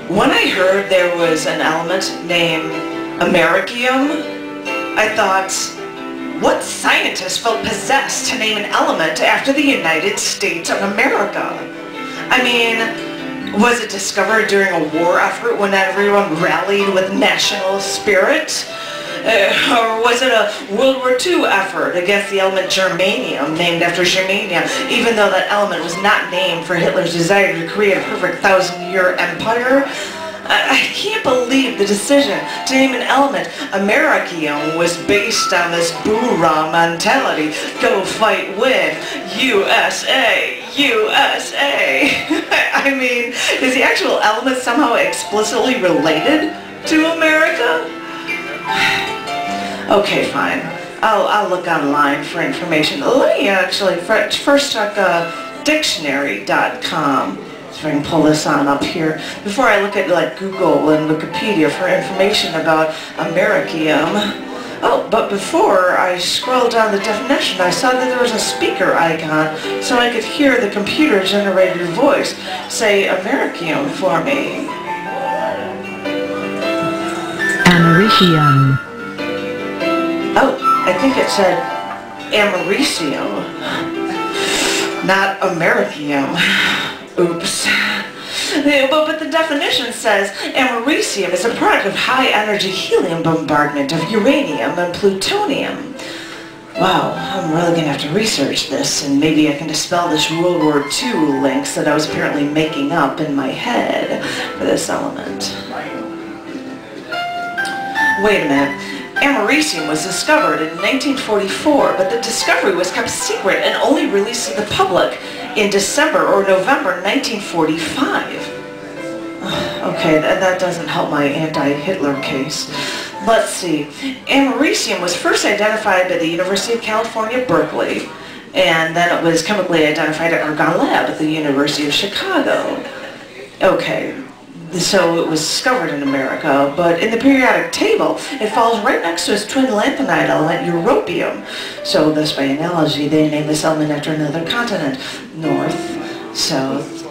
When I heard there was an element named Americium, I thought, what scientist felt possessed to name an element after the United States of America? I mean, was it discovered during a war effort when everyone rallied with national spirit? Or was it a World War II effort against the element germanium, named after Germania, even though that element was not named for Hitler's desire to create a perfect 1,000-year empire? I can't believe the decision to name an element Americium was based on this bourrah mentality. Go fight, win, USA, USA. I mean, is the actual element somehow explicitly related to America? Okay, fine. I'll look online for information. Let me actually first check dictionary.com. If I can pull this on up here. Before I look at like Google and Wikipedia for information about Americium. Oh, but before I scrolled down the definition, I saw that there was a speaker icon so I could hear the computer-generated voice say Americium for me. Americium. Oh, I think it said Americium, not Americium. Oops. But the definition says Americium is a product of high-energy helium bombardment of uranium and plutonium. Wow, I'm really going to have to research this, and maybe I can dispel this World War II links that I was apparently making up in my head for this element. Wait a minute. Americium was discovered in 1944, but the discovery was kept secret and only released to the public in December or November 1945. Okay, that doesn't help my anti-Hitler case. Let's see. Americium was first identified by the University of California, Berkeley, and then it was chemically identified at Argonne Lab at the University of Chicago. Okay. So it was discovered in America, but in the periodic table, it falls right next to its twin lanthanide element, europium. So thus, by analogy, they named this element after another continent. North, South,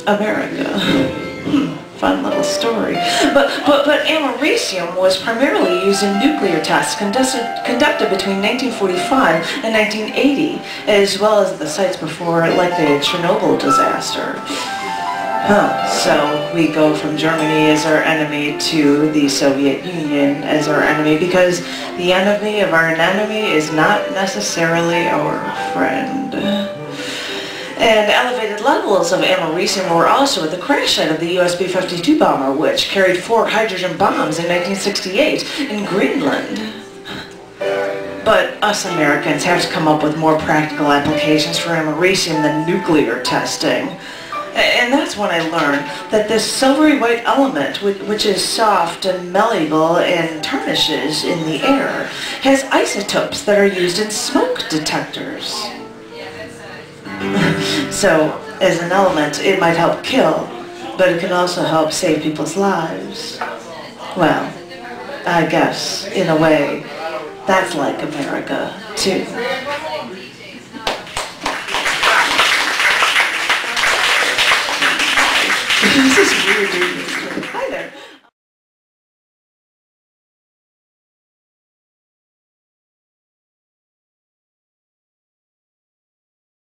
America. Fun little story. But Americium was primarily used in nuclear tests conducted between 1945 and 1980, as well as the sites before, like the Chernobyl disaster. So we go from Germany as our enemy to the Soviet Union as our enemy, because the enemy of our enemy is not necessarily our friend. And elevated levels of Americium were also at the crash site of the US B-52 bomber, which carried 4 hydrogen bombs in 1968 in Greenland. But us Americans have to come up with more practical applications for Americium than nuclear testing. And that's when I learned that this silvery white element, which is soft and malleable and tarnishes in the air, has isotopes that are used in smoke detectors. So, as an element, it might help kill, but it can also help save people's lives. Well, I guess, in a way, that's like America, too. This is weird, dude.